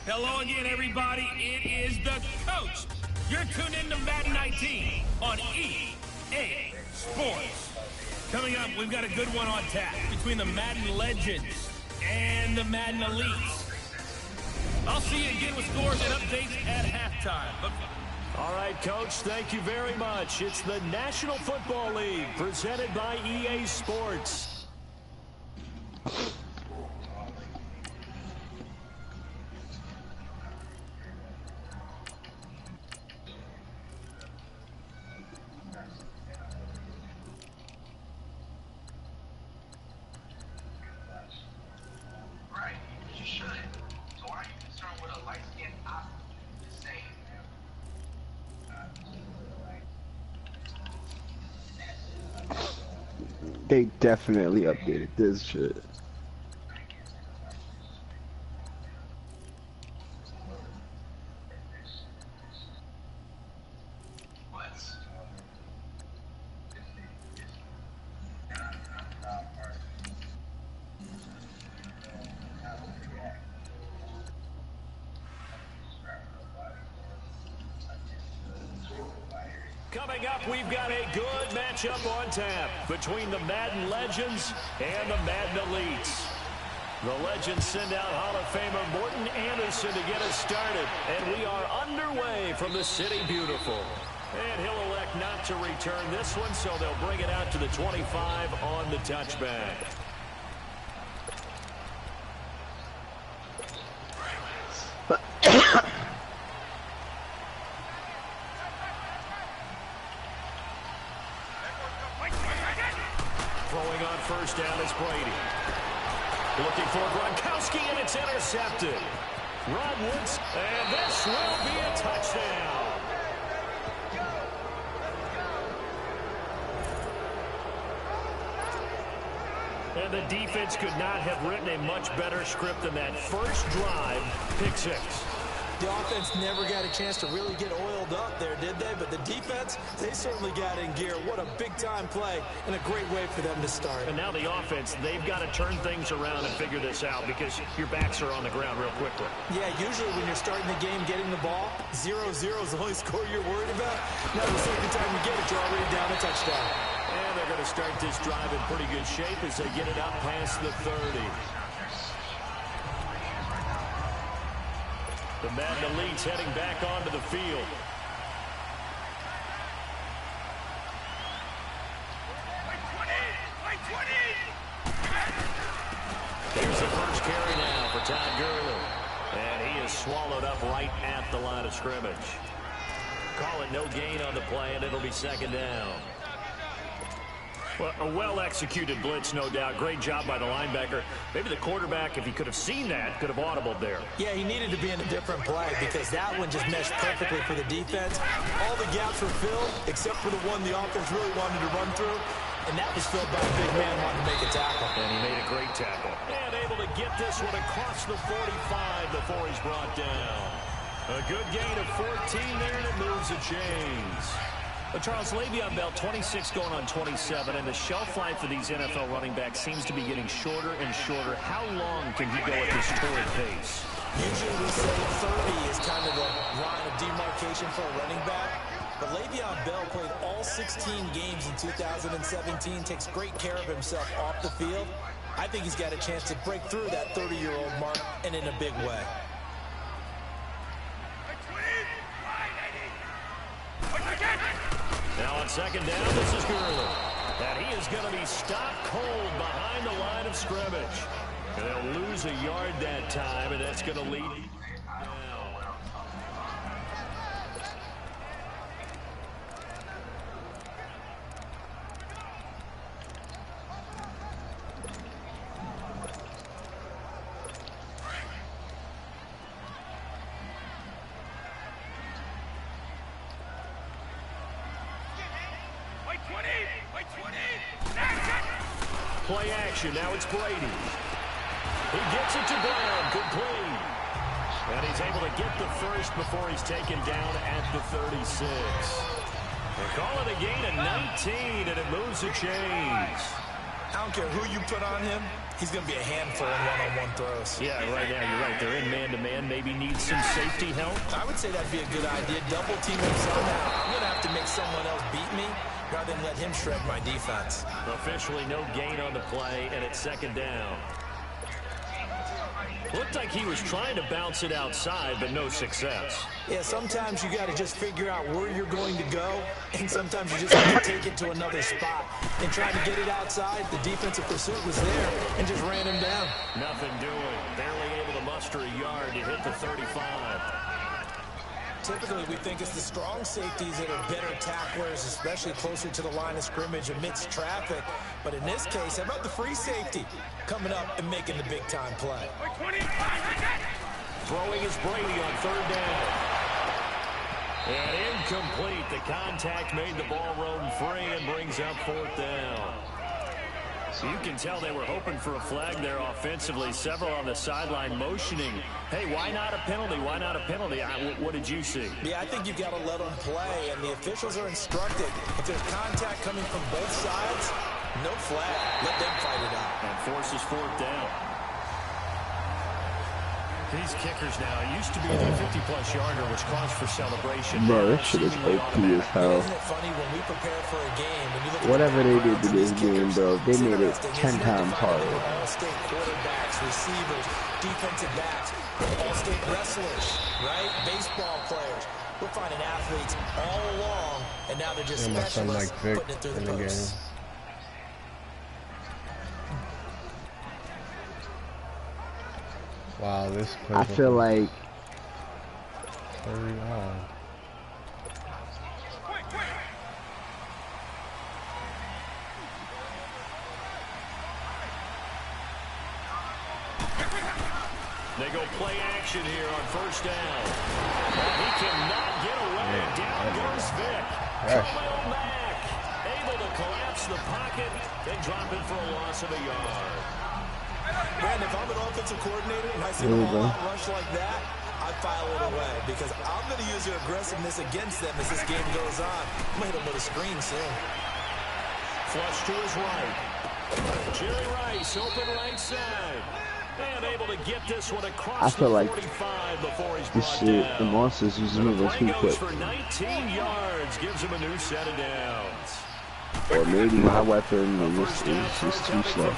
Hello again, everybody. It is the coach. You're tuned in to Madden19 on EA Sports. Coming up, we've got a good one on tap between the Madden Legends and the Madden Elites. I'll see you again with scores and updates at halftime. All right, Coach, thank you very much. It's the National Football League presented by EA Sports. They definitely updated this shit. Coming up, we've got a good matchup on tap between the Madden Legends and the Madden Elites. The Legends send out Hall of Famer Morton Anderson to get us started, and we are underway from the City Beautiful. And he'll elect not to return this one, so they'll bring it out to the 25 on the touchback. Throwing on first down is Brady. Looking for Gronkowski, and it's intercepted. Rod Woods, and this will be a touchdown. And the defense could not have written a much better script than that first drive, pick six. The offense never got a chance to really get oiled up there, did they? But the defense, they certainly got in gear. What a big-time play and a great way for them to start. And now the offense, they've got to turn things around and figure this out because your backs are on the ground real quickly. Yeah, usually when you're starting the game getting the ball, 0-0 is the only score you're worried about. Now the second time you get it, you're already down a touchdown. And they're going to start this drive in pretty good shape as they get it up past the 30. The Madden Elites heading back onto the field. Here's the first carry now for Todd Gurley. And he is swallowed up right at the line of scrimmage. Call it no gain on the play, and it'll be second down. Well, a well-executed blitz, no doubt. Great job by the linebacker. Maybe the quarterback, if he could have seen that, could have audibled there. Yeah, he needed to be in a different play because that one just meshed perfectly for the defense. All the gaps were filled except for the one the offense really wanted to run through, and that was filled by a big man wanting to make a tackle. And he made a great tackle. And able to get this one across the 45 before he's brought down. A good gain of 14 there, and it moves the chains. Charles, Le'Veon Bell, 26 going on 27, and the shelf life for these NFL running backs seems to be getting shorter and shorter. How long can he go at this torrid pace? Usually we say 30 is kind of the line of demarcation for a running back. But Le'Veon Bell played all 16 games in 2017, takes great care of himself off the field. I think he's got a chance to break through that 30-year-old mark, and in a big way. Now on second down, this is Gurley. And he is going to be stopped cold behind the line of scrimmage. And they'll lose a yard that time, and that's going to lead. Play action. Now it's Brady. He gets it to Brown. Complete. And he's able to get the first before he's taken down at the 36. They call it a gain of 19, and it moves the chains. I don't care who you put on him. He's going to be a handful in one-on-one throws. Yeah, right now you're right. They're in man-to-man. Maybe need some safety help. I would say that'd be a good idea. Double team him somehow. I'm going to have to make someone else beat me rather than let him shred my defense. Officially no gain on the play, and it's second down. Looked like he was trying to bounce it outside, but no success. Yeah, sometimes you got to just figure out where you're going to go, and sometimes you just have to take it to another spot. And trying to get it outside, the defensive pursuit was there and just ran him down. Nothing doing. Barely able to muster a yard to hit the 35. Typically, we think it's the strong safeties that are better tacklers, especially closer to the line of scrimmage amidst traffic. But in this case, how about the free safety coming up and making the big-time play? Throwing is Brady on third down. And incomplete. The contact made the ball roam free and brings up fourth down. So you can tell they were hoping for a flag there offensively. Several on the sideline motioning. Hey, why not a penalty? Why not a penalty? What did you see? Yeah, I think you've got to let them play, and the officials are instructed. If there's contact coming from both sides, no flag. Let them fight it out. And forces fourth down. These kickers now, it used to be the 50-plus yarder was cause for celebration. Bro, this shit is OP as hell. Isn't it funny when we prepare for a game, when you look at Whatever they did to this game, bro, they made it 10 times harder. All-state quarterbacks, receivers, defensive backs, all-state wrestlers, right? Baseball players. We're finding athletes all along, and now they're just specialists putting it through the posts. Wow, this play. I feel like very odd. They go play action here on first down. He cannot get away. Down goes Vic. Khalil Mack able to collapse the pocket and drop it for a loss of a yard. Brandon, if I'm an offensive coordinator and I see the ball out rush like that, I file it away because I'm going to use your aggressiveness against them as this game goes on. I'm going to hit them with a screen soon. Flush to his right. Jerry Rice open right side. And able to get this one across the 45 before he's brought down. The Monsters is moving too quick. For 19 yards, gives him a new set of downs. Or maybe my weapon is too slow.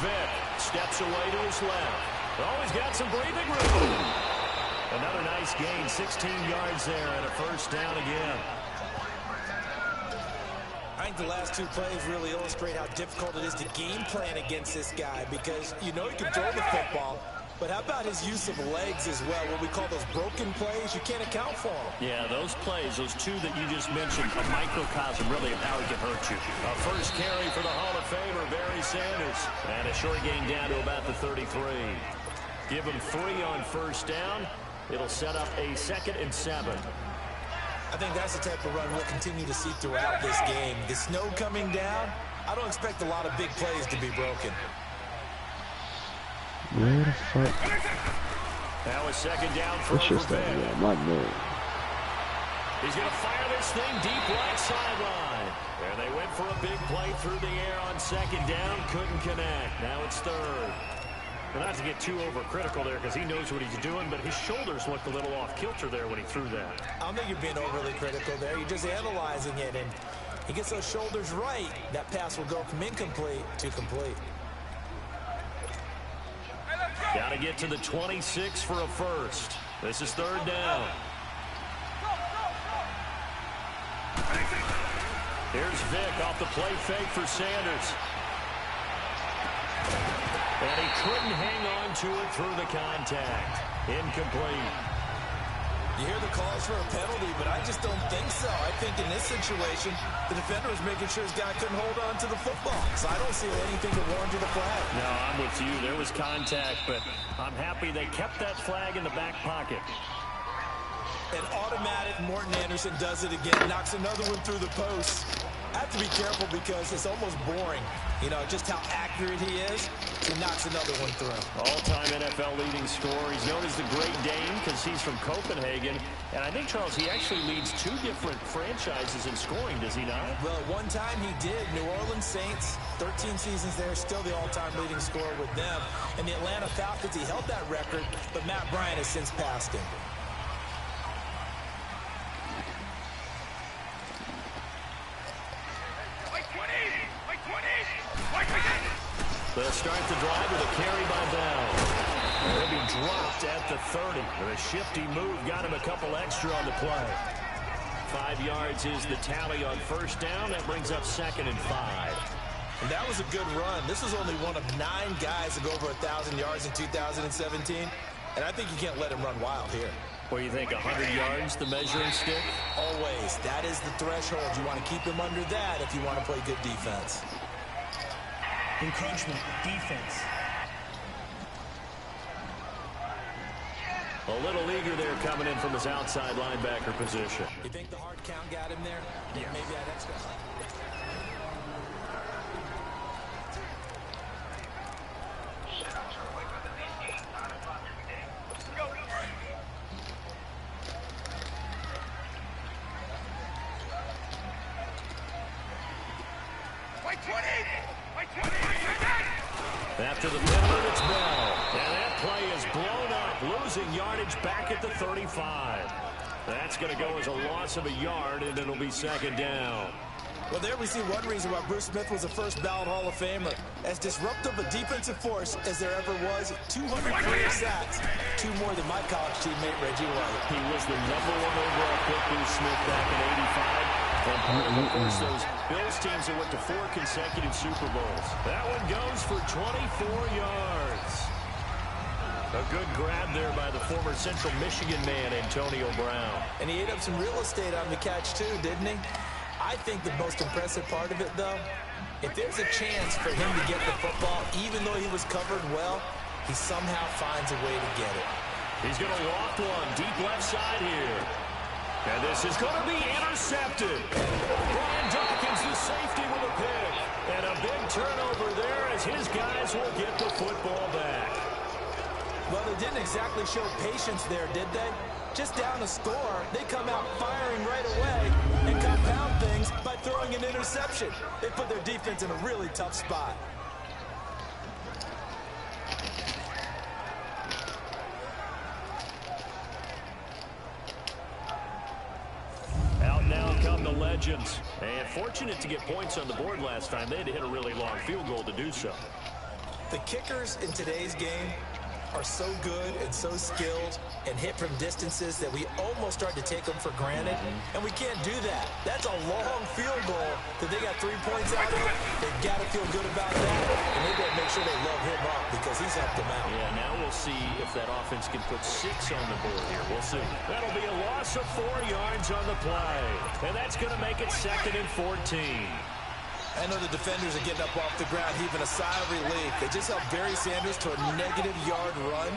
Steps away to his left. Always got some breathing room. Another nice gain, 16 yards there and a first down again. I think the last two plays really illustrate how difficult it is to game plan against this guy because you know he can throw the football, but how about his use of legs as well? What we call those broken plays, you can't account for them. Yeah, those plays, those two that you just mentioned, a microcosm really of how he can hurt you. A first carry for the Hall of Famer, Barry Sanders. And a short gain down to about the 33. Give him 3 on first down. It'll set up a 2nd and 7. I think that's the type of run we'll continue to see throughout this game. The snow coming down, I don't expect a lot of big plays to be broken. Where the fuck? Now a second down for Vic. My man. He's going to fire this thing deep right sideline. And they went for a big play through the air on second down. Couldn't connect. Now it's third. Well, not to get too overcritical there because he knows what he's doing, but his shoulders looked a little off kilter there when he threw that. I don't think you're being overly critical there. You're just analyzing it, and he gets those shoulders right. That pass will go from incomplete to complete. Got to get to the 26 for a first. This is third down. Here's Vic off the play fake for Sanders. And he couldn't hang on to it through the contact. Incomplete. You hear the calls for a penalty, but I just don't think so. I think in this situation, the defender was making sure his guy couldn't hold on to the football. So I don't see anything to warrant you the flag. No, I'm with you. There was contact, but I'm happy they kept that flag in the back pocket. An automatic Morton Anderson does it again. Knocks another one through the post. I have to be careful because it's almost boring, you know, just how accurate he is. He knocks another one through. All-time NFL leading scorer. He's known as the Great Dane because he's from Copenhagen. And I think, Charles, he actually leads 2 different franchises in scoring, does he not? Well, at one time he did. New Orleans Saints, 13 seasons there, still the all-time leading scorer with them. And the Atlanta Falcons, he held that record, but Matt Bryant has since passed him. They'll start the drive with a carry by Bell. He'll be dropped at the 30. A shifty move got him a couple extra on the play. 5 yards is the tally on first down. That brings up 2nd and 5. And that was a good run. This is only one of 9 guys to go over 1,000 yards in 2017. And I think you can't let him run wild here. What do you think, 100 yards, the measuring stick? Always. That is the threshold. You want to keep him under that if you want to play good defense. Encroachment, defense. A little eager there coming in from his outside linebacker position. You think the hard count got him there? Yeah. Maybe that extra. After the penalty, it's Bell. And that play is blown up, losing yardage back at the 35. That's going to go as a loss of a yard, and it'll be 2nd down. Well, there we see one reason why Bruce Smith was a first-ballot Hall of Famer. As disruptive a defensive force as there ever was, 200 career sacks, 2 more than my college teammate Reggie White. He was the #1 overall pick, Bruce Smith, back in '85. And part of, course, those Bills teams that went to 4 consecutive Super Bowls. That one goes for 24 yards. A good grab there by the former Central Michigan man, Antonio Brown. And he ate up some real estate on the catch, too, didn't he? I think the most impressive part of it, though, if there's a chance for him to get the football, even though he was covered well, he somehow finds a way to get it. He's going to loft one deep left side here. And this is going to be intercepted. Brian Dawkins, the safety, with a pick. And a big turnover there as his guys will get the football back. Well, they didn't exactly show patience there, did they? Just down a score, they come out firing right away and compound things by throwing an interception. They put their defense in a really tough spot. Out now come the Legends. And fortunate to get points on the board last time. They had to hit a really long field goal to do so. The kickers in today's game are so good and so skilled and hit from distances that we almost start to take them for granted, and we can't do that. That's a long field goal that they got 3 points out of. They've got to feel good about that, and they've got to make sure they love him up because he's helped them out. Yeah, now we'll see if that offense can put 6 on the board here. We'll see. That'll be a loss of 4 yards on the play, and that's going to make it 2nd and 14. I know the defenders are getting up off the ground, heaving a sigh of relief. They just helped Barry Sanders to a -yard run.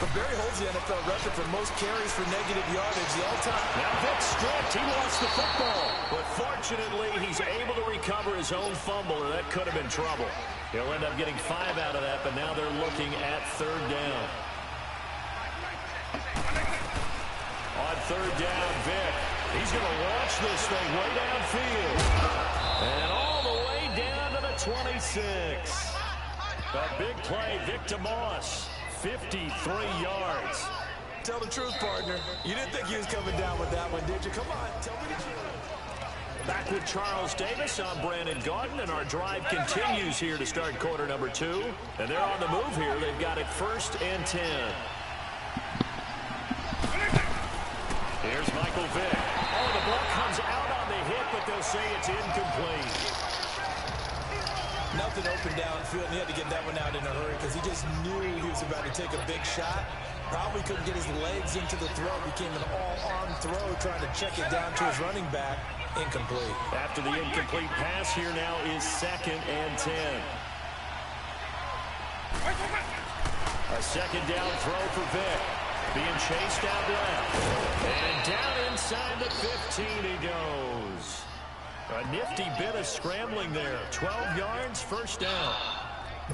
But Barry holds the NFL record for most carries for negative yardage the all-time. Now Vic stripped. He lost the football. But fortunately, he's able to recover his own fumble, or that could have been trouble. He'll end up getting 5 out of that, but now they're looking at 3rd down. On 3rd down, Vic. He's going to launch this thing way downfield. And all the way down to the 26. A big play, Victor Moss, 53 yards. Tell the truth, partner. You didn't think he was coming down with that one, did you? Come on, tell me the truth. Back with Charles Davis, I'm Brandon Gaudin, and our drive continues here to start quarter number 2. And they're on the move here. They've got it 1st and 10. Here's Michael Vick. Oh, the ball comes out on the hit, but they'll say it's incomplete. Nothing open downfield, and he had to get that one out in a hurry because he just knew he was about to take a big shot. Probably couldn't get his legs into the throw. Became an all-arm throw, trying to check it down to his running back. Incomplete. After the incomplete pass, here now is 2nd and 10. A 2nd down throw for Vick. Being chased out left. And down inside the 15 he goes. A nifty bit of scrambling there. 12 yards, first down.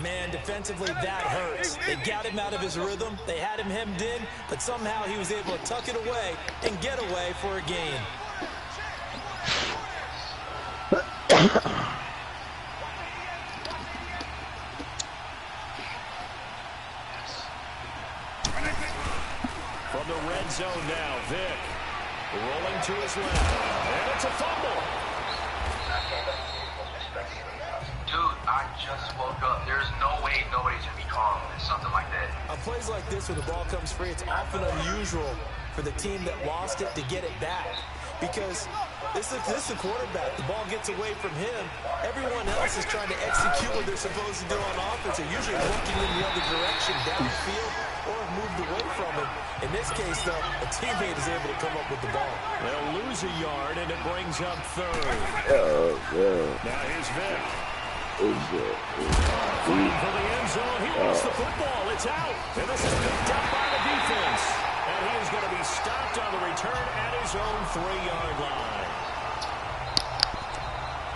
Man, defensively, that hurts. They got him out of his rhythm. They had him hemmed in, but somehow he was able to tuck it away and get away for a gain. From the red zone now, Vic. Rolling to his left. And it's a fumble. Dude, I just woke up. There's no way nobody's going to be calm when something like that. On plays like this, when the ball comes free, it's often unusual for the team that lost it to get it back. Because this is the quarterback. The ball gets away from him. Everyone else is trying to execute what they're supposed to do on offense. They're usually looking in the other direction, down the field, or have moved away from it. In this case, though, a teammate is able to come up with the ball. They'll lose a yard, and it brings up third. Now here's Vic. Fleeing for the end zone. He lost the football. It's out. And this is picked up by the defense. And he is going to be stopped on the return at his own 3-yard line.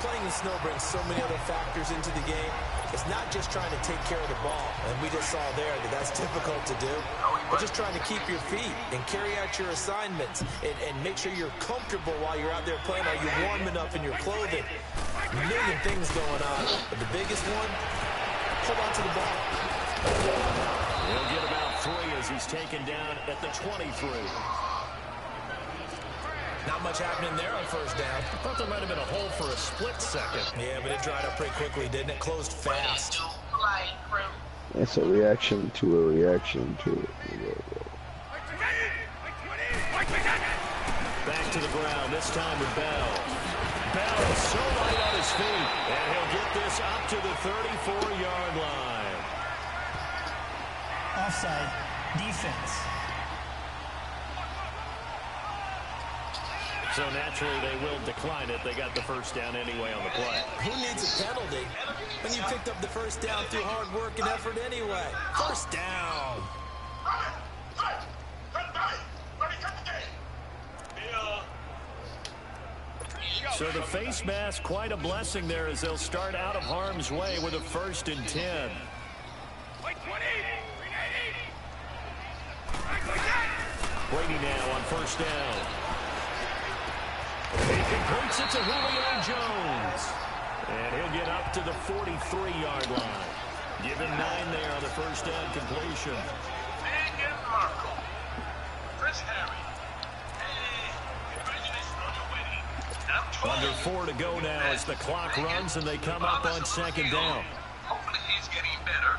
Playing in snow brings so many other factors into the game. It's not just trying to take care of the ball, and we just saw there that that's difficult to do. But just trying to keep your feet and carry out your assignments and make sure you're comfortable while you're out there playing. Are you warm enough in your clothing? A million things going on, but the biggest one, hold on to the ball. He'll get about 3 as he's taken down at the 23. Not much happening there on first down. I thought there might have been a hole for a split second. Yeah, but it dried up pretty quickly, didn't it? Closed fast. That's a reaction to a reaction to it. Back to the ground, this time with Bell. Bell is so light on his feet, and he'll get this up to the 34-yard line. Offside, defense. So naturally, they will decline it. They got the first down anyway on the play. Who needs a penalty when you picked up the first down through hard work and effort anyway? First down. So the face mask, quite a blessing there as they'll start out of harm's way with a 1st and 10. Brady now on first down. He completes it to Julio Jones. And he'll get up to the 43-yard line. Give him 9 there on the first down completion. Under 4 to go now as the clock runs and they come up on 2nd down. Hopefully he's getting better.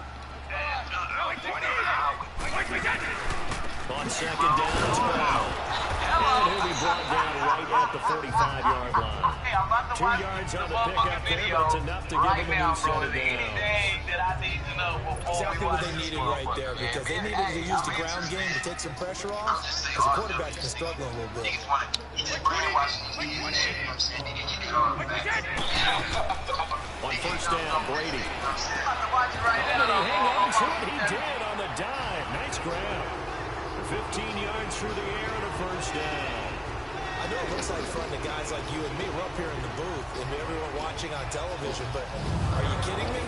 On 2nd down, it's Bell. And he'll be brought down right at the 45-yard line. 2 yards on the pickup there, but it's enough to give him a new set of downs. Exactly what they needed right there, because they needed to use the ground game to take some pressure off, because the quarterback's been struggling a little bit. On first down, Brady. And did he hang on to it? He did on the dive. Nice grab. 15 yards through the air and a first down. I know it looks like fun to guys like you and me. We're up here in the booth and everyone watching on television, but are you kidding me?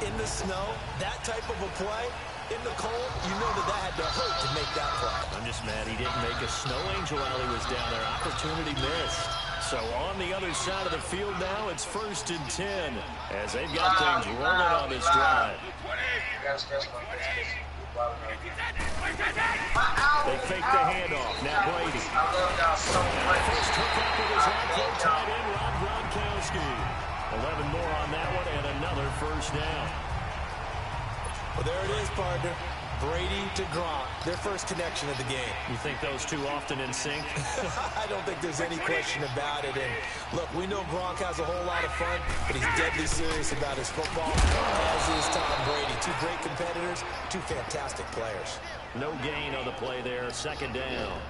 In the snow, that type of a play, in the cold, you know that had to hurt to make that play. I'm just mad he didn't make a snow angel while he was down there. Opportunity missed. So on the other side of the field now, it's 1st and 10 as they've got things rolling on this drive. They fake the handoff. Now Brady. First hook up with his high-flow tight end, Rob Gronkowski. 11 more on that one and another first down. Well, there it is, partner. Brady to Gronk, their first connection of the game. You think those two often in sync? I don't think there's any question about it. And look, we know Gronk has a whole lot of fun, but he's deadly serious about his football, as is Tom Brady. 2 great competitors, 2 fantastic players. No gain on the play there, 2nd down.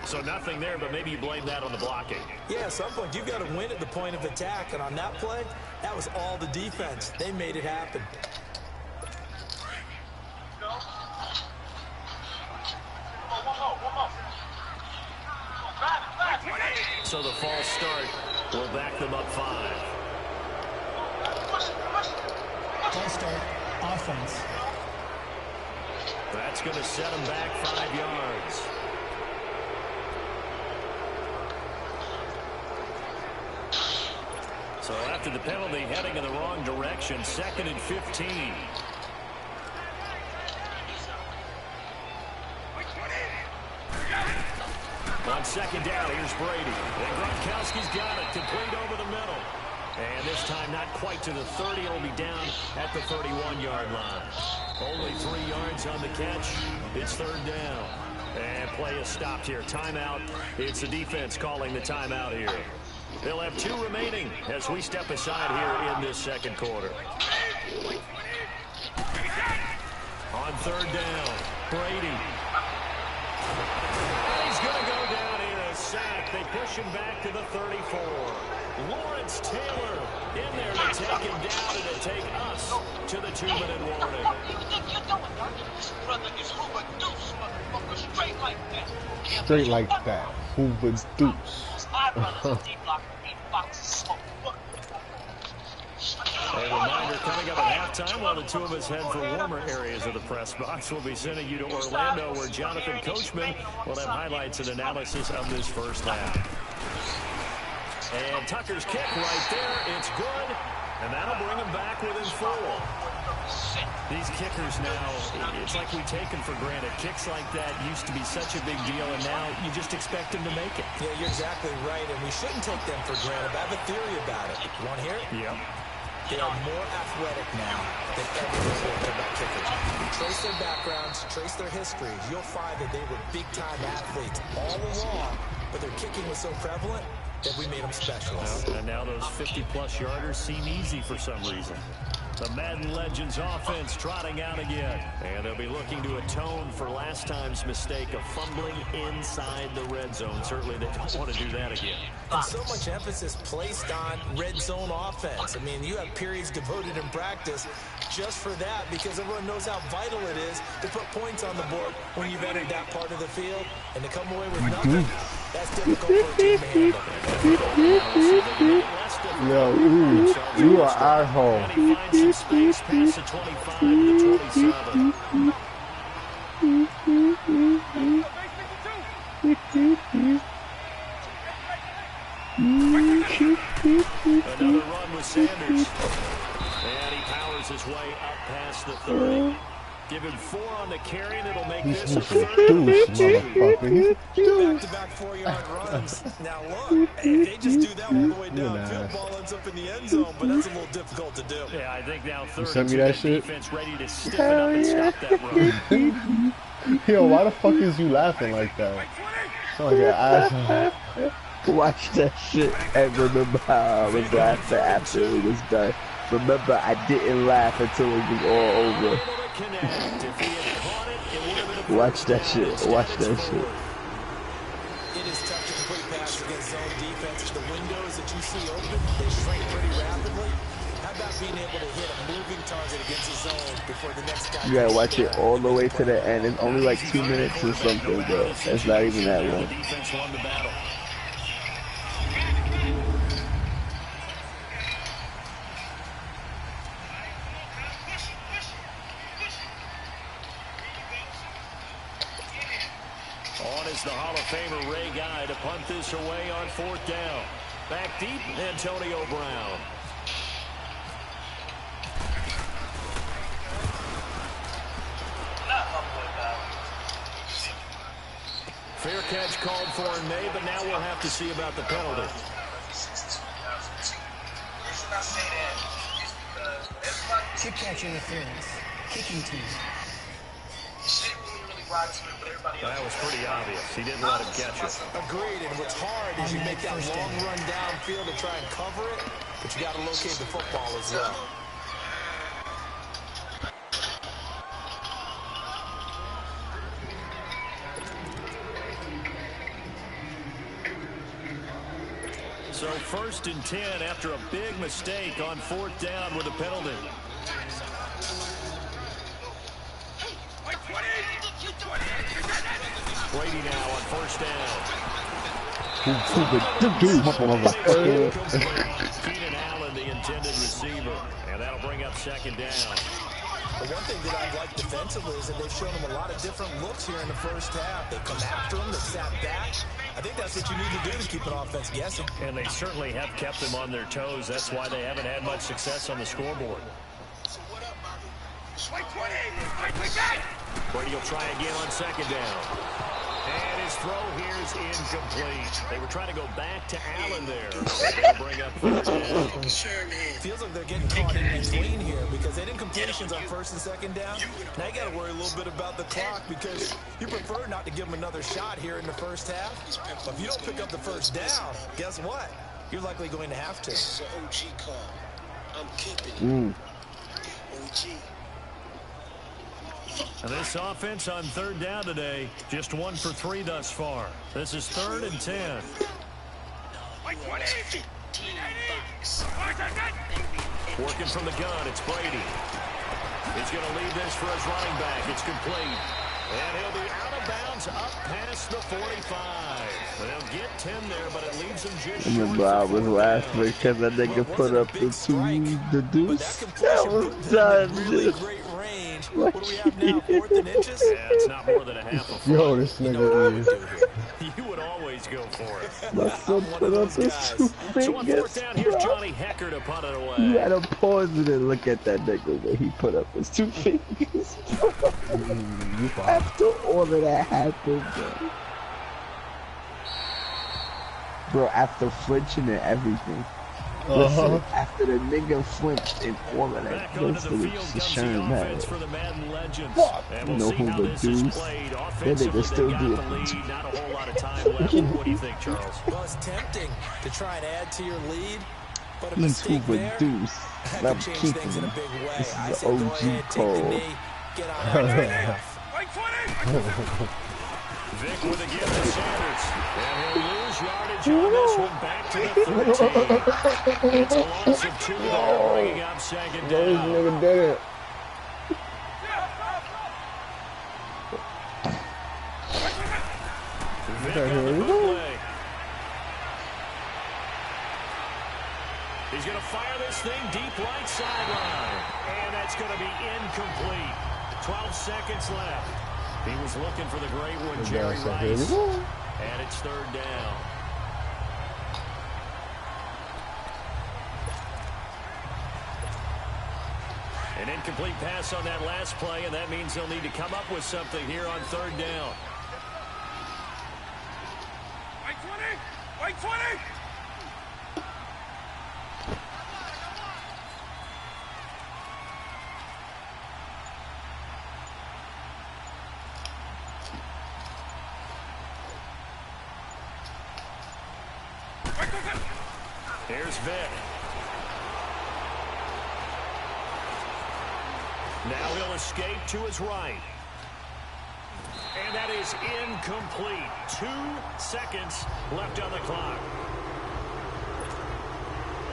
So nothing there, but maybe you blame that on the blocking. Yeah, at some point, you've got to win at the point of attack. And on that play, that was all the defense. They made it happen. So the false start will back them up 5. False start. Offense. That's going to set them back 5 yards. So after the penalty, heading in the wrong direction, 2nd and 15. On 2nd down, here's Brady. And Gronkowski's got it, complete over the middle. And this time not quite to the 30. It'll be down at the 31-yard line. Only 3 yards on the catch. It's 3rd down. And play is stopped here. Timeout. It's the defense calling the timeout here. They'll have 2 remaining as we step aside here in this 2nd quarter. On 3rd down, Brady. He's going to go down here, a sack. They push him back to the 34. Lawrence Taylor in there to take him down and to take us to the 2-minute warning. Straight like that. Hoover Deuce. A reminder coming up at halftime while the 2 of us head for warmer areas of the press box. We'll be sending you to Orlando where Jonathan Coachman will have highlights and analysis of this first half. And Tucker's kick right there. It's good. And that'll bring him back within 4. These kickers now, it's like we take them for granted. Kicks like that used to be such a big deal, and now you just expect them to make it. Yeah, you're exactly right, and we shouldn't take them for granted. But I have a theory about it. You want to hear it? Yep. They are more athletic now than ever before about kickers. Trace their backgrounds, trace their histories. You'll find that they were big-time athletes all along, but their kicking was so prevalent that we made them specialists. And now those 50-plus yarders seem easy for some reason. The Madden Legends offense trotting out again. And they'll be looking to atone for last time's mistake of fumbling inside the red zone. Certainly they don't want to do that again. And so much emphasis placed on red zone offense. I mean, you have periods devoted in practice just for that because everyone knows how vital it is to put points on the board when you've entered that part of the field. And to come away with nothing, that's difficult for a team to handle. Yo, you are our home. And he finds some space past the 25 to 27. Another run with Sanders. And he powers his way up past the 30. Give him 4 on the carry, and it'll make this a 32. Back-to-back 4-yard runs. Now look, if they just do that all the way downfield, ball ends up in the end zone, but that's a little difficult to do. Yeah, I think now 30. Send me that shit. Defense ready to stiffen up and stop that run. Yo, why the fuck is you laughing like that? Sound like an asshole. Watch that shit and remember how I was laughing after it was done. Remember, I didn't laugh until it was all over. Watch that shit. Watch that shit. It is tough to complete pass against zone defense. The windows that you see open, they shrink pretty rapidly. How about being able to hit a moving target against the zone before the next guy? You gotta watch it all the way to the end. It's only like 2 minutes or something, bro. It's not even that long. The defense won the battle. On is the Hall of Famer Ray Guy to punt this away on 4th down. Back deep, Antonio Brown. Fair catch called for and made, but now we'll have to see about the penalty. Chip catch interference. Kicking team. That was pretty obvious. He didn't let him catch it. Agreed, and what's hard is you make that long run downfield to try and cover it, but you got to locate the football as well. So 1st and 10 after a big mistake on 4th down with a penalty. Brady now on 1st down. Keenan Allen, the intended receiver, and that'll bring up second down. The one thing that I've liked defensively is that they've shown him a lot of different looks here in the first half. They come after him, they sat back. I think that's what you need to do to keep an offense guessing. And they certainly have kept them on their toes. That's why they haven't had much success on the scoreboard. Brady will try again on second down. And his throw here is incomplete. They were trying to go back to Allen there. They'll bring up third down. Feels like they're getting caught in between here because they didn't completions on first and second down. Now you got to worry a little bit about the clock because you prefer not to give them another shot here in the first half. But if you don't pick up the first down, guess what? You're likely going to have to. This is an OG call. I'm keeping it. OG. And this offense on third down today, just 1 for 3 thus far. This is 3rd and 10. Working from the gun, it's Brady. He's going to leave this for his running back. It's complete. And he'll be out of bounds up past the 45. They'll get 10 there, but it leaves him just short. Remember, I was laughing because that nigga put up the deuce. That was done, dude. What do we have now, 4th and inches? Yeah, it's not more than a half a foot. Yo, this nigga is. You would always go for it. My son put up his 2 fingers. So on 4th down, here's Johnny Hecker to punt it away. You had to pause it and look at that nigga when he put up his 2 fingers. After all of that happened, bro, after flinching and everything. Listen, after the nigga flinched and all of that, Back onto the field comes the offense for the Madden Legends. And we'll see how this is played. Offensively, they got the lead. Not a whole lot of time left. What do you think, Charles? Well, it's tempting to try and add to your lead, but a He's mistake Hoover there Deuce. that I'm could change keeping things in a him. big way. This is I the say go OG ahead, take the code. knee, get on out of there. Vic with a give to Sanders. And he'll lose yardage on this one back to the 13. It's a loss of 2 there, bringing up second This down. nigga did it. Vic on the bootleg. He's going to fire this thing deep right sideline. And that's going to be incomplete. 12 seconds left. He was looking for the great one, Jerry Rice. And it's 3rd down. An incomplete pass on that last play, and that means they'll need to come up with something here on 3rd down. White 20! Here's Vic. Now he'll escape to his right. And that is incomplete. 2 seconds left on the clock.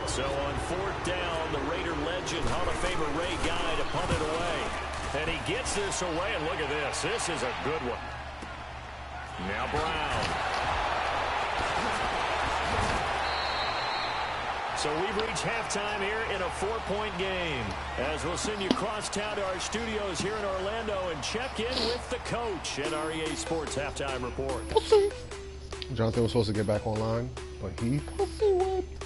So on 4th down, the Raider legend, Hall of Famer Ray Guy to punt it away. And he gets this away, and look at this. This is a good one. Now Brown. So we've reached halftime here in a 4-point game. As we'll send you across town to our studios here in Orlando and check in with the coach at our EA Sports Halftime Report. Jonathan was supposed to get back online, but he pussy whipped.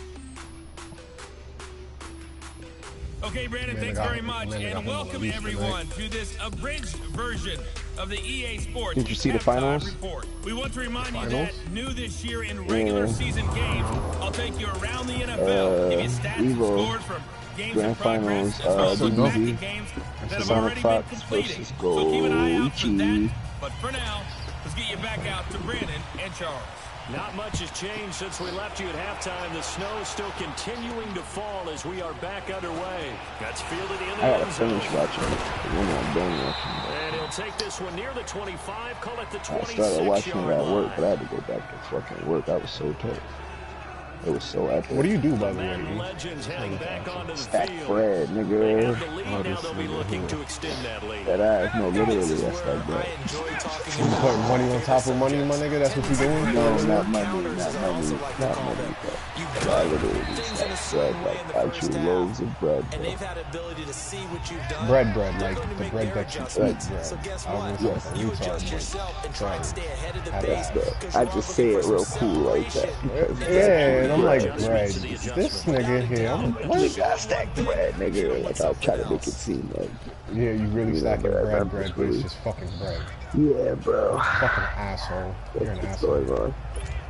Okay, Brandon, thanks very much, and welcome everyone to this abridged version of the EA Sports Did you see the Halftime finals? Report. We want to remind you that new this year in regular season games, I'll take you around the NFL, give you stats and scores from games in progress, as well as look back at games that have already been completed. So keep an eye out for that. But for now, let's get you back out to Brandon and Charles. Not much has changed since we left you at halftime. The snow is still continuing to fall as we are back underway. That's fielded in the I gotta end zone. finish watching it. When I'm done watching And he'll take this one near the 25, call it the it. I started watching it 26-yard at work, line. but I had to go back to fucking work. I was so tired. It was so epic. What do you do, by the way? Madden Legends heading back onto the Stack field. bread, They nigga. have the lead now. They'll be looking to extend that lead. That ass, no, literally, This is that's where like I that. enjoy talking You about put money on top of money, my nigga? That's what you doing? No, not money, counters, not as I money, also like to not call money, them. but You I done literally things just in a like certain bread, way in the like first actual half, loaves of bread, and bro. they've had ability to see what you've done. Bread, They're like going to the make bread their that you eat, adjustments. bread. So guess I what? was Yes. like a You retard, adjust but yourself and try and sorry. stay ahead of the Had pace. that. But 'Cause I you are just looking say for it some real cool like that separation. because And bread, Yeah, and I'm like, bread. bread. To the This adjustment. nigga here, I'm Nigga, what? I stack bread, nigga. Like I try to make it seem like, Yeah, you really you know, stacking but I'm bread, just but it's really, just fucking bread. yeah, bro. Fucking asshole. You're an That's what's asshole. going on.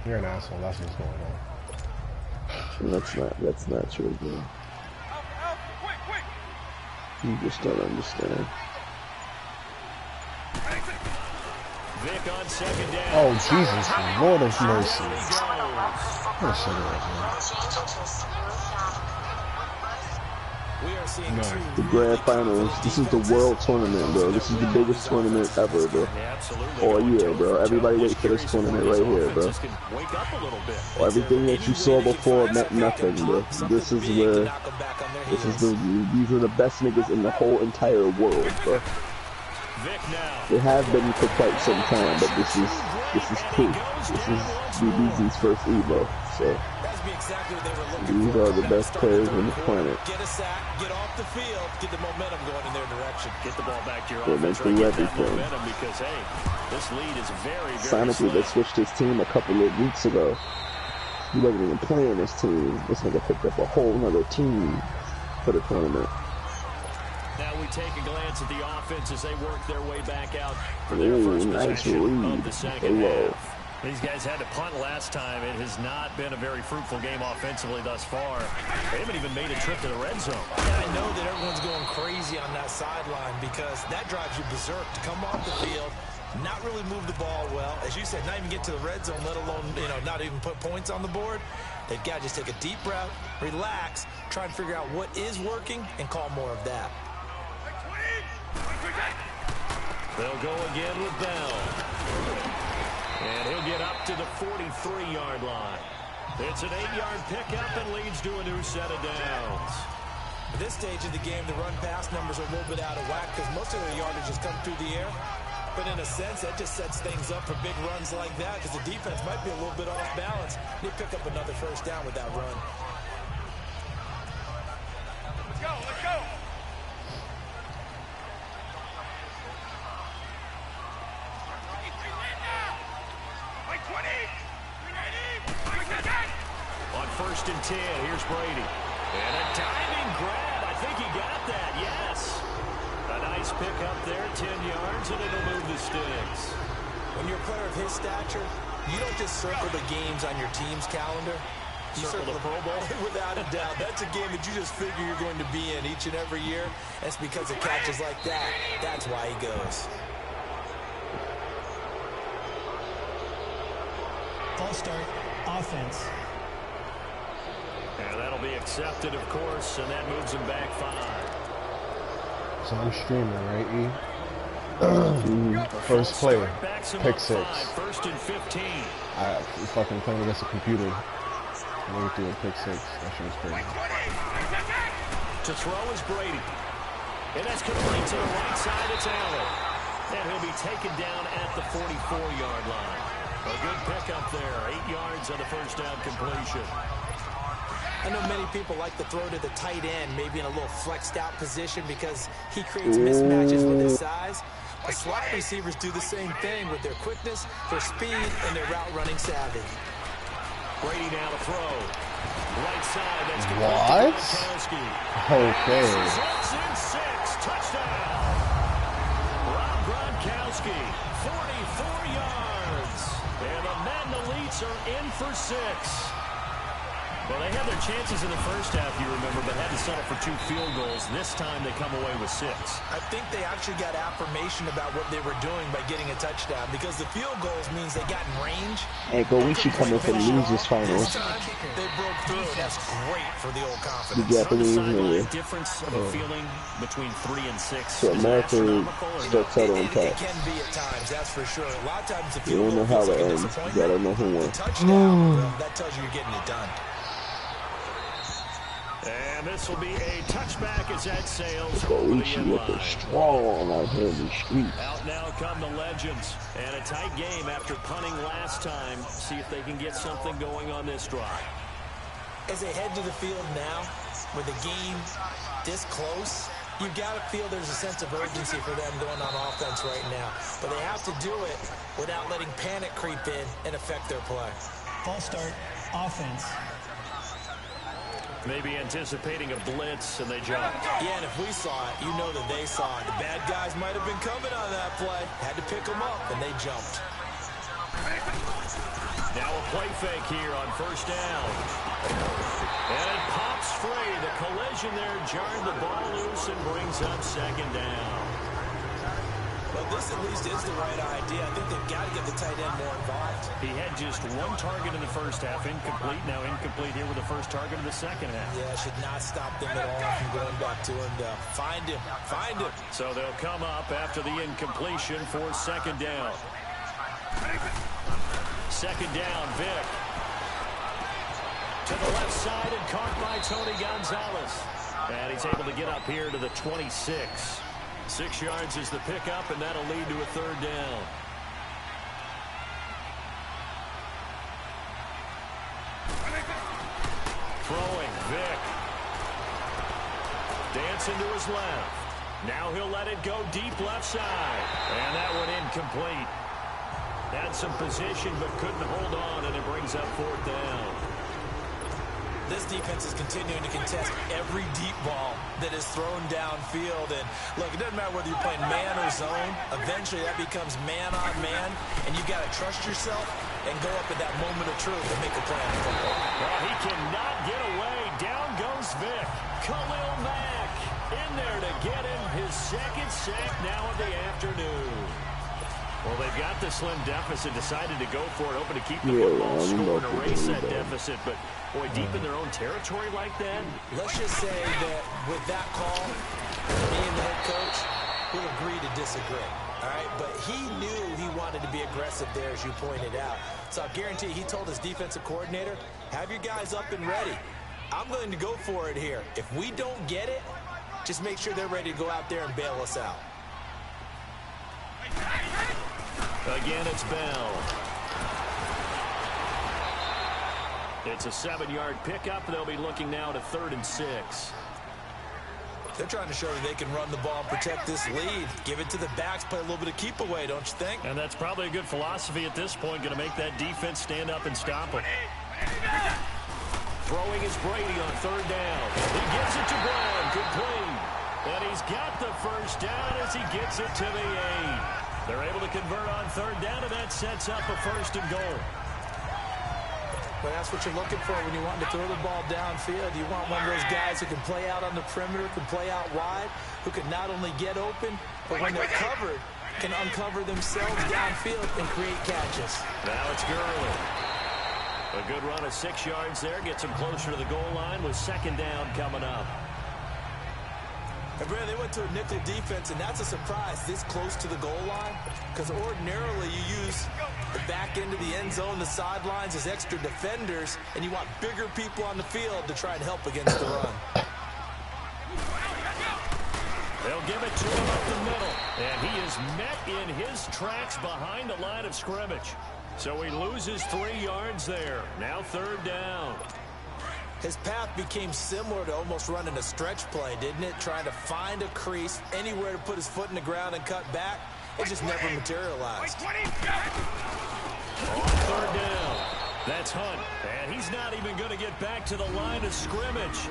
You're an asshole. That's what's going on. That's not true, bro. You just don't understand. Vic on second down. Oh, Jesus, Lord of mercy. There he goes. What a cigarette, we are seeing No. two The really grand finals. confident This is the defenses. world tournament, bro. This is the biggest tournament ever, bro. Yeah, absolutely. All Going year, toe bro. for Everybody toe. wait Just for this curious if one tournament of these right here, bro. offenses can wake up a little bit. Everything that you saw before meant nothing, bro. This is where, these are the best niggas in the whole entire world, bro. Vic now. They have been for quite some time, but this is proof. This is BBZ's first Evo, so Exactly what they were looking these for. are the best players on the planet. Get a sack, get off the field, get the momentum going in their direction. Get the ball back to your They offense. went Right, through get that everything. momentum because, hey, this lead is very, very Sonically, they slim. switched his team a couple of weeks ago. He wasn't even playing his team. This nigga picked up a whole nother team for the tournament. Now we take a glance at the offense as they work their way back out for their Ooh, first nice possession read. of the second Hello. half. These guys had to punt last time. It has not been a very fruitful game offensively thus far. They haven't even made a trip to the red zone. And I know that everyone's going crazy on that sideline because that drives you berserk to come off the field, not really move the ball well. As you said, not even get to the red zone, let alone, not even put points on the board. They've got to just take a deep breath, relax, try and figure out what is working, and call more of that. They'll go again with Bell. And he'll get up to the 43-yard line. It's an 8-yard pickup and leads to a new set of downs. At this stage of the game, the run-pass numbers are a little bit out of whack because most of their yardage has come through the air. But in a sense, that just sets things up for big runs like that because the defense might be a little bit off balance. They pick up another first down with that run. Let's go, let's go. On 1st and 10, here's Brady. And a diving grab. I think he got that, yes. A nice pickup there, 10 yards, and it'll move the sticks. When you're a player of his stature, you don't just circle the games on your team's calendar. You Circle the Pro Bowl? Without a doubt. That's a game that you just figure you're going to be in each and every year. That's because of catches like that. That's why he goes. False start, offense. And that'll be accepted, of course, and that moves him back 5. So I'm streaming, right, E? First play, pick 6. 1st and 15. I fucking playing against a computer. Maybe through a pick 6. That shit was crazy. To throw is Brady. And that's complete to the right side. It's Allen. And he'll be taken down at the 44-yard line. A good pickup there. 8 yards on the first down completion. I know many people like to throw to the tight end, maybe in a little flexed out position because he creates mismatches with his size. The slot receivers do the same thing with their quickness, their speed, and their route running savvy. Brady now to throw. Right side, that's What? Okay. In 6, touchdown. Rob Gronkowski, 44 yards. And the Madden Elites are in for 6. Well, they had their chances in the first half, you remember, but had to settle for 2 field goals. This time they come away with 6. I think they actually got affirmation about what they were doing by getting a touchdown because the field goals means they got in range. Hey, go, we should come in for the losers finals. This time, they broke through. That's great for the old confidence. The Japanese nigga. Difference of a feeling between 3 and 6. So America still settle in It caps. can be at times, that's for sure. A lot of times the You field don't know goal how feels it like a ends. You disappointment. gotta know who The won. touchdown, well, that tells you you're getting it done. And this will be a touchback as that sails over the Oichi end looking line. strong out here in the streets. Out now come the Legends. And a tight game after punting last time. See if they can get something going on this drive. As they head to the field now, with the game this close, you've got to feel there's a sense of urgency for them going on offense right now. But they have to do it without letting panic creep in and affect their play. False start, offense. Maybe anticipating a blitz, and they jump. Yeah, and if we saw it, you know that they saw it. The bad guys might have been coming on that play. Had to pick them up, and they jumped. Now a play fake here on first down. And it pops free. The collision there jarred the ball loose and brings up second down. Well, this at least is the right idea. I think they've got to get the tight end more involved. He had just one target in the first half, incomplete. Now incomplete here with the first target of the second half. Yeah, should not stop them at all from going back to him to find him. Find him. So they'll come up after the incompletion for second down. Second down, Vic. To the left side and caught by Tony Gonzalez. And he's able to get up here to the 26. 6 yards is the pickup, and that'll lead to a third down. Throwing, Vic. Dancing to his left. Now he'll let it go deep left side. And that one incomplete. Had some position but couldn't hold on, and it brings up fourth down. This defense is continuing to contest every deep ball that is thrown downfield. And look, it doesn't matter whether you're playing man or zone. Eventually that becomes man on man, and you got to trust yourself and go up at that moment of truth and make a play on the football. Well, he cannot get away. Down goes Vic. Khalil Mack in there to get him his second sack now of the afternoon. Well, they've got the slim deficit, decided to go for it, hoping to keep the football score and erase that deficit. But, boy, deep in their own territory like that. Let's just say that with that call, me and the head coach will agree to disagree. All right, but he knew he wanted to be aggressive there, as you pointed out. So I guarantee he told his defensive coordinator, have your guys up and ready. I'm going to go for it here. If we don't get it, just make sure they're ready to go out there and bail us out. Again, it's Bell. It's a 7-yard pickup. They'll be looking now to 3rd and 6. They're trying to show that they can run the ball and protect this lead. Give it to the backs, play a little bit of keep away, don't you think? And that's probably a good philosophy at this point, going to make that defense stand up and stop them. Throwing is Brady on 3rd down. He gives it to Brown, complete. And he's got the first down as he gets it to the 8. They're able to convert on 3rd down, and that sets up a 1st and goal. Well, that's what you're looking for when you want to throw the ball downfield. You want one of those guys who can play out on the perimeter, can play out wide, who can not only get open, but when they're covered, can uncover themselves downfield and create catches. Now it's Gurley. A good run of 6 yards there, gets him closer to the goal line with 2nd down coming up. And Brad, they went to a nickel defense, and that's a surprise this close to the goal line, because ordinarily you use the back end of the end zone, the sidelines as extra defenders, and you want bigger people on the field to try and help against the run. They'll give it to him up the middle, and he is met in his tracks behind the line of scrimmage. So he loses 3 yards there. Now 3rd down. His path became similar to almost running a stretch play, didn't it? Trying to find a crease, anywhere to put his foot in the ground and cut back. It just never materialized. On 3rd down, that's Hunt. And he's not even going to get back to the line of scrimmage.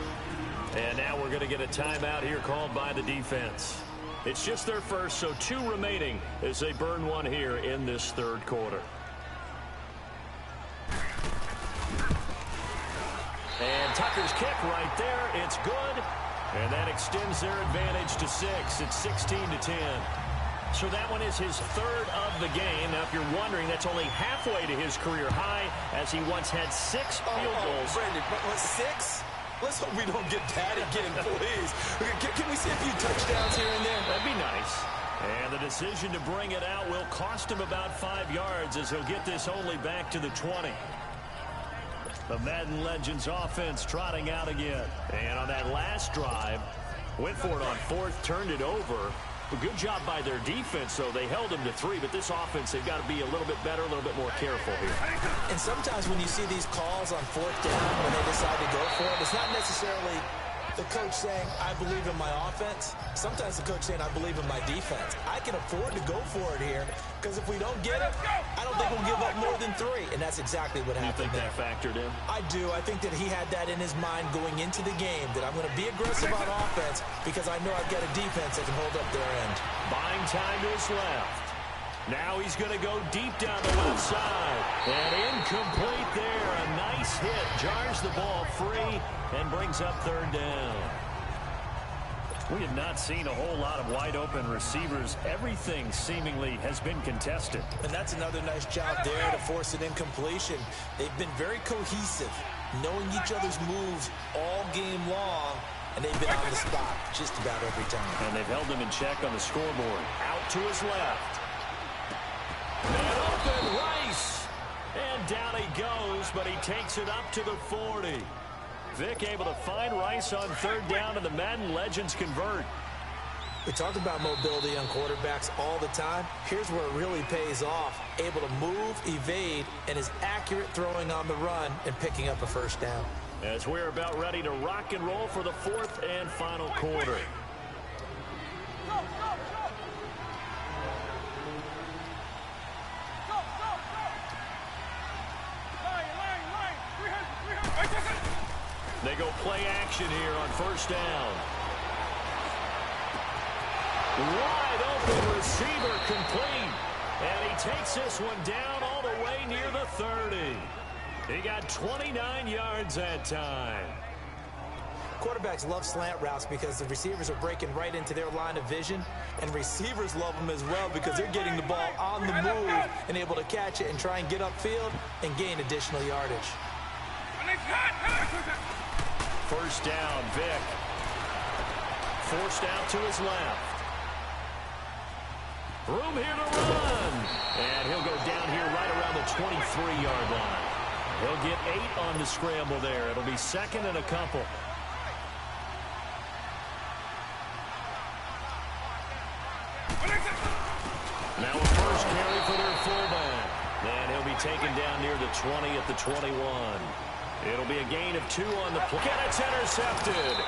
And now we're going to get a timeout here called by the defense. It's just their first, so 2 remaining as they burn one here in this 3rd quarter. And Tucker's kick right there. It's good. And that extends their advantage to 6. It's 16-10. So that one is his 3rd of the game. Now, if you're wondering, that's only halfway to his career high, as he once had 6 field goals. Brandon, what, 6? Let's hope we don't get that again, please. Can we see a few touchdowns here and there? That'd be nice. And the decision to bring it out will cost him about 5 yards, as he'll get this only back to the 20. The Madden Legends offense trotting out again. And on that last drive, went for it on fourth, turned it over. A good job by their defense, though. They held him to 3, but this offense, they've got to be a little bit better, a little bit more careful here. And sometimes when you see these calls on fourth down, when they decide to go for it, it's not necessarily the coach saying, I believe in my offense. Sometimes the coach saying, I believe in my defense. I can afford to go for it here, because if we don't get it, I don't think we'll give up more than 3. And that's exactly what happened. You think that factored in? I do. I think that he had that in his mind going into the game, that I'm going to be aggressive on offense because I know I've got a defense that can hold up their end. Buying time to his left. Now he's going to go deep down the left side. And incomplete there. A nice hit. Jars the ball free and brings up third down. We have not seen a whole lot of wide open receivers. Everything seemingly has been contested. And that's another nice job there to force an incompletion. They've been very cohesive, knowing each other's moves all game long, and they've been on the spot just about every time. And they've held him in check on the scoreboard. Out to his left. And open Rice. And down he goes, but he takes it up to the 40. Vic able to find Rice on third down, and the Madden Legends convert. We talk about mobility on quarterbacks all the time. Here's where it really pays off. Able to move, evade, and is accurate throwing on the run and picking up a first down. As we're about ready to rock and roll for the fourth and final quarter. They go play action here on first down. Wide open receiver complete. And he takes this one down all the way near the 30. He got 29 yards that time. Quarterbacks love slant routes because the receivers are breaking right into their line of vision, and receivers love them as well because they're getting the ball on the move and able to catch it and try and get upfield and gain additional yardage. First down, Vic. Forced out to his left. Room here to run. And he'll go down here right around the 23-yard line. He'll get 8 on the scramble there. It'll be second and a couple. Now a first carry for their fullback. And he'll be taken down near the 20 at the 21. It'll be a gain of 2 on the play. And it's intercepted.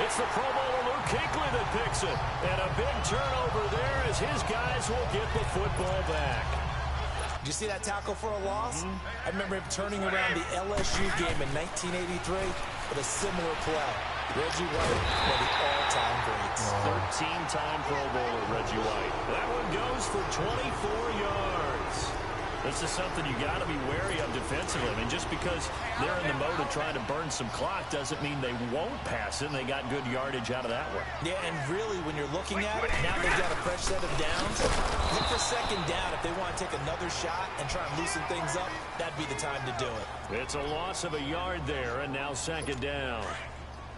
It's the Pro Bowler Luke Kuechly that picks it. And a big turnover there as his guys will get the football back. Did you see that tackle for a loss? I remember him turning around the LSU game in 1983 with a similar play. Reggie White, one of the all-time greats. 13-time Pro Bowler Reggie White. That one goes for 24 yards. This is something you got to be wary of defensively. I mean, just because they're in the mode of trying to burn some clock doesn't mean they won't pass it, and they got good yardage out of that one. Yeah, and really, when you're looking at it, now they've got a fresh set of downs. Look for second down if they want to take another shot and try and loosen things up. That'd be the time to do it. It's a loss of a yard there, and now second down.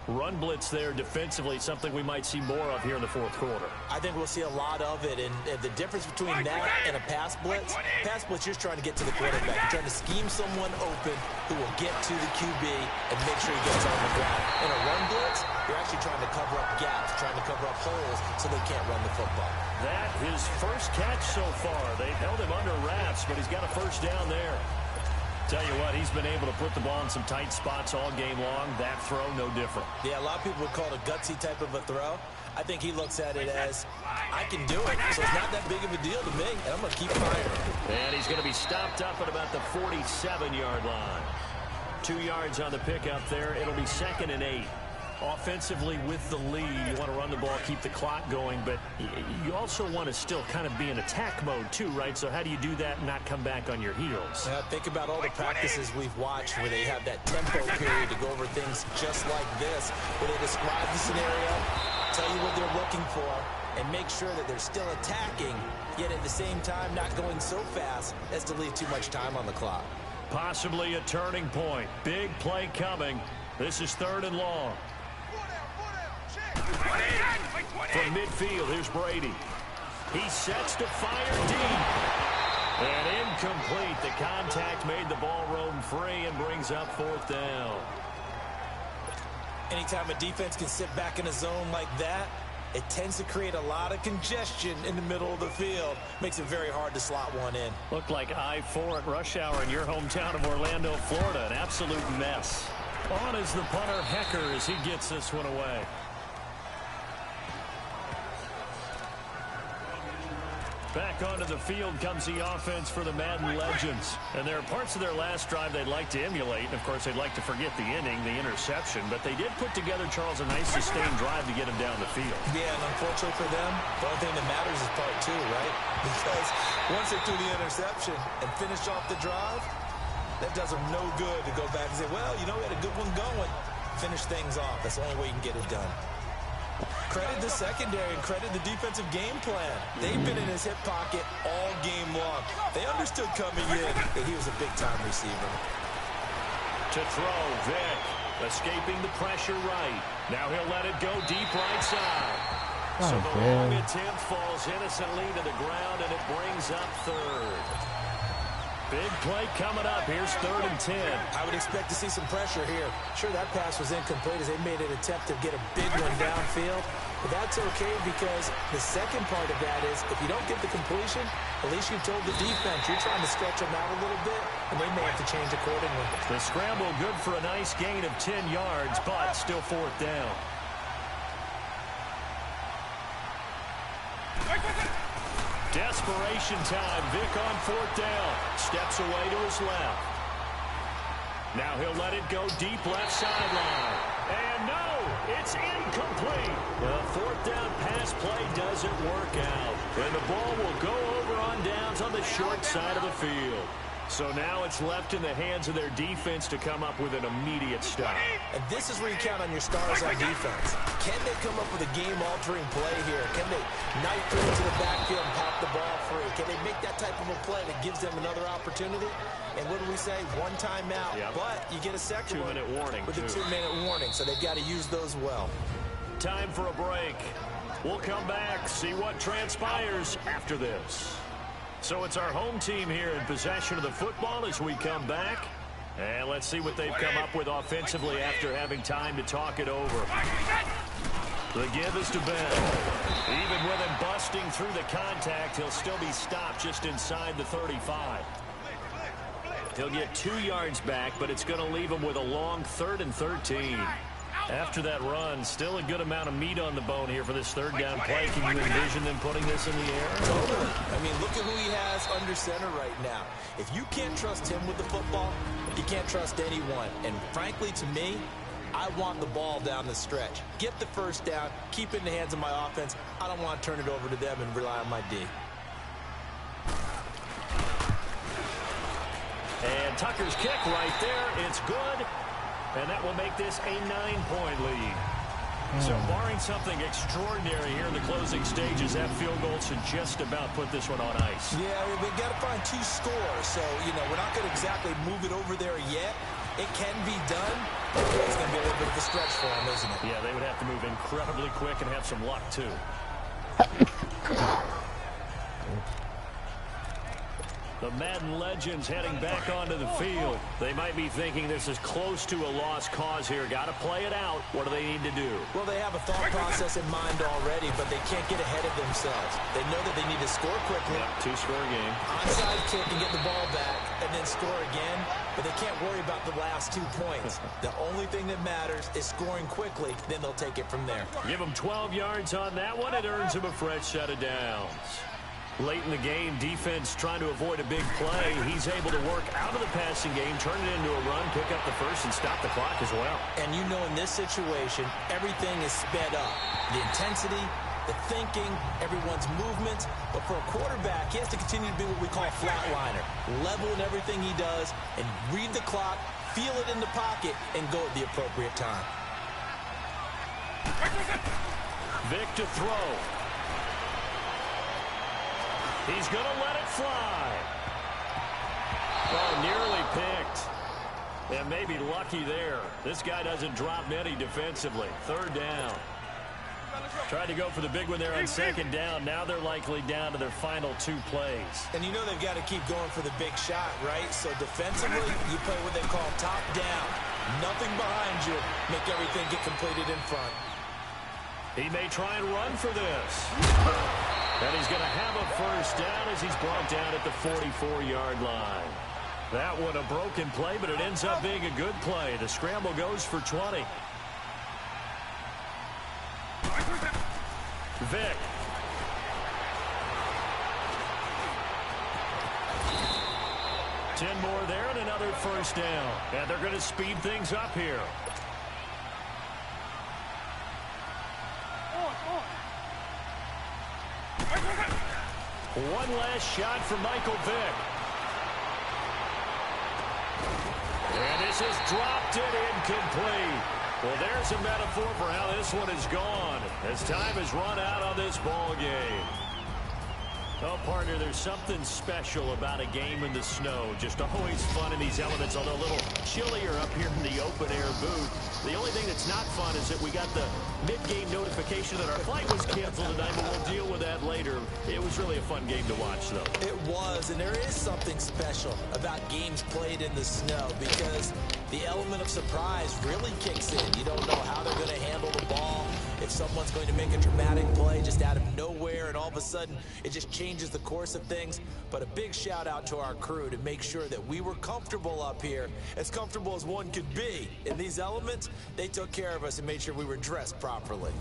Run blitz there defensively, something we might see more of here in the fourth quarter. I think we'll see a lot of it, and the difference between that and a pass blitz, you're just trying to get to the quarterback. You're trying to scheme someone open who will get to the QB and make sure he gets on the ground. In a run blitz, you're actually trying to cover up gaps, trying to cover up holes so they can't run the football. That his first catch so far. They've held him under wraps, but he's got a first down there. Tell you what, he's been able to put the ball in some tight spots all game long. That throw, no different. Yeah, a lot of people would call it a gutsy type of a throw. I think he looks at it as, I can do it, so it's not that big of a deal to me, and I'm going to keep firing. And he's going to be stopped up at about the 47-yard line. 2 yards on the pickup there. It'll be second and 8. Offensively with the lead, you want to run the ball, keep the clock going, but you also want to still kind of be in attack mode too, right? So how do you do that and not come back on your heels? Yeah, think about all the practices we've watched where they have that tempo period to go over things just like this, where they describe the scenario, tell you what they're looking for, and make sure that they're still attacking, yet at the same time not going so fast as to leave too much time on the clock. Possibly a turning point. Big play coming. This is third and long. From midfield, here's Brady. He sets to fire deep. And incomplete. The contact made the ball roam free and brings up 4th down. Anytime a defense can sit back in a zone like that, it tends to create a lot of congestion in the middle of the field. Makes it very hard to slot one in. Looked like I-4 at rush hour in your hometown of Orlando, Florida. An absolute mess. On is the punter, Hecker, as he gets this one away. Back onto the field comes the offense for the Madden Legends. And there are parts of their last drive they'd like to emulate. And, of course, they'd like to forget the inning, the interception. But they did put together, Charles, a nice sustained drive to get him down the field. Yeah, and unfortunately for them, the only thing that matters is part 2, right? Because once they threw the interception and finished off the drive, that does them no good to go back and say, well, you know, we had a good one going. Finish things off. That's the only way you can get it done. Credit the secondary and credit the defensive game plan. They've been in his hip pocket all game long. They understood coming in that he was a big-time receiver. To throw, Vic, escaping the pressure right. Now he'll let it go deep right side. So the long attempt falls innocently to the ground, and it brings up 3rd. Big play coming up. Here's 3rd and 10. I would expect to see some pressure here. Sure, that pass was incomplete as they made an attempt to get a big one downfield. But that's okay because the second part of that is if you don't get the completion, at least you've told the defense you're trying to stretch them out a little bit, and they may have to change accordingly. The scramble good for a nice gain of 10 yards, but still 4th down. Desperation time. Vic on 4th down. Steps away to his left. Now he'll let it go deep left sideline. And no, it's incomplete. The 4th down pass play doesn't work out. And the ball will go over on downs on the short side of the field. So now it's left in the hands of their defense to come up with an immediate stop. And this is where you count on your stars on defense. Can they come up with a game-altering play here? Can they knife through into the backfield and pop the ball free? Can they make that type of a play that gives them another opportunity? And what do we say? One timeout, but you get a second 2-minute warning. With a 2-minute warning, so they've got to use those well. Time for a break. We'll come back, see what transpires after this. So it's our home team here in possession of the football as we come back. And let's see what they've come up with offensively after having time to talk it over. The give is to Ben. Even with him busting through the contact, he'll still be stopped just inside the 35. He'll get 2 yards back, but it's going to leave him with a long 3rd and 13. After that run, still a good amount of meat on the bone here for this 3rd down play. Can you envision them putting this in the air? Totally. I mean, look at who he has under center right now. If you can't trust him with the football, you can't trust anyone. And frankly, to me, I want the ball down the stretch. Get the 1st down, keep it in the hands of my offense. I don't want to turn it over to them and rely on my D. And Tucker's kick right there. It's good. And that will make this a 9-point lead. So barring something extraordinary here in the closing stages, that field goal should just about put this one on ice. Yeah, we've got to find 2 scores. So, you know, we're not going to exactly move it over there yet. It can be done. It's going to be a little bit of a stretch for them, isn't it? Yeah, they would have to move incredibly quick and have some luck, too. The Madden Legends heading back onto the field. They might be thinking this is close to a lost cause here. Got to play it out. What do they need to do? Well, they have a thought process in mind already, but they can't get ahead of themselves. They know that they need to score quickly. Yep, 2-score game. Onside kick and get the ball back and then score again, but they can't worry about the last 2 points. The only thing that matters is scoring quickly, then they'll take it from there. Give them 12 yards on that one. It earns them a fresh set of downs. Late in the game, defense trying to avoid a big play. He's able to work out of the passing game, turn it into a run, pick up the 1st, and stop the clock as well. And you know in this situation, everything is sped up. The intensity, the thinking, everyone's movements. But for a quarterback, he has to continue to be what we call a flatliner. Level in everything he does and read the clock, feel it in the pocket, and go at the appropriate time. Vic to throw. He's going to let it fly. Oh, nearly picked. And maybe lucky there. This guy doesn't drop many defensively. 3rd down. Tried to go for the big one there on second down. Now they're likely down to their final 2 plays. And you know they've got to keep going for the big shot, right? So defensively, you play what they call top down. Nothing behind you. Make everything get completed in front. He may try and run for this. And he's going to have a first down as he's brought down at the 44-yard line. That one a broken play, but it ends up being a good play. The scramble goes for 20. Vic. Ten more there and another first down. And they're going to speed things up here. One last shot for Michael Vick. And this has dropped it incomplete. Well, there's a metaphor for how this one is gone as time has run out on this ball game. Oh, partner, there's something special about a game in the snow. Just always fun in these elements, although a little chillier up here in the open-air booth. The only thing that's not fun is that we got the mid-game notification that our flight was canceled tonight, but we'll deal with that later. It was really a fun game to watch, though. It was, and there is something special about games played in the snow because the element of surprise really kicks in. You don't know how they're going to handle the ball, if someone's going to make a dramatic play just out of nowhere, and all of a sudden it just changes the course of things. But a big shout out to our crew to make sure that we were comfortable up here, as comfortable as one could be. In these elements, they took care of us and made sure we were dressed properly.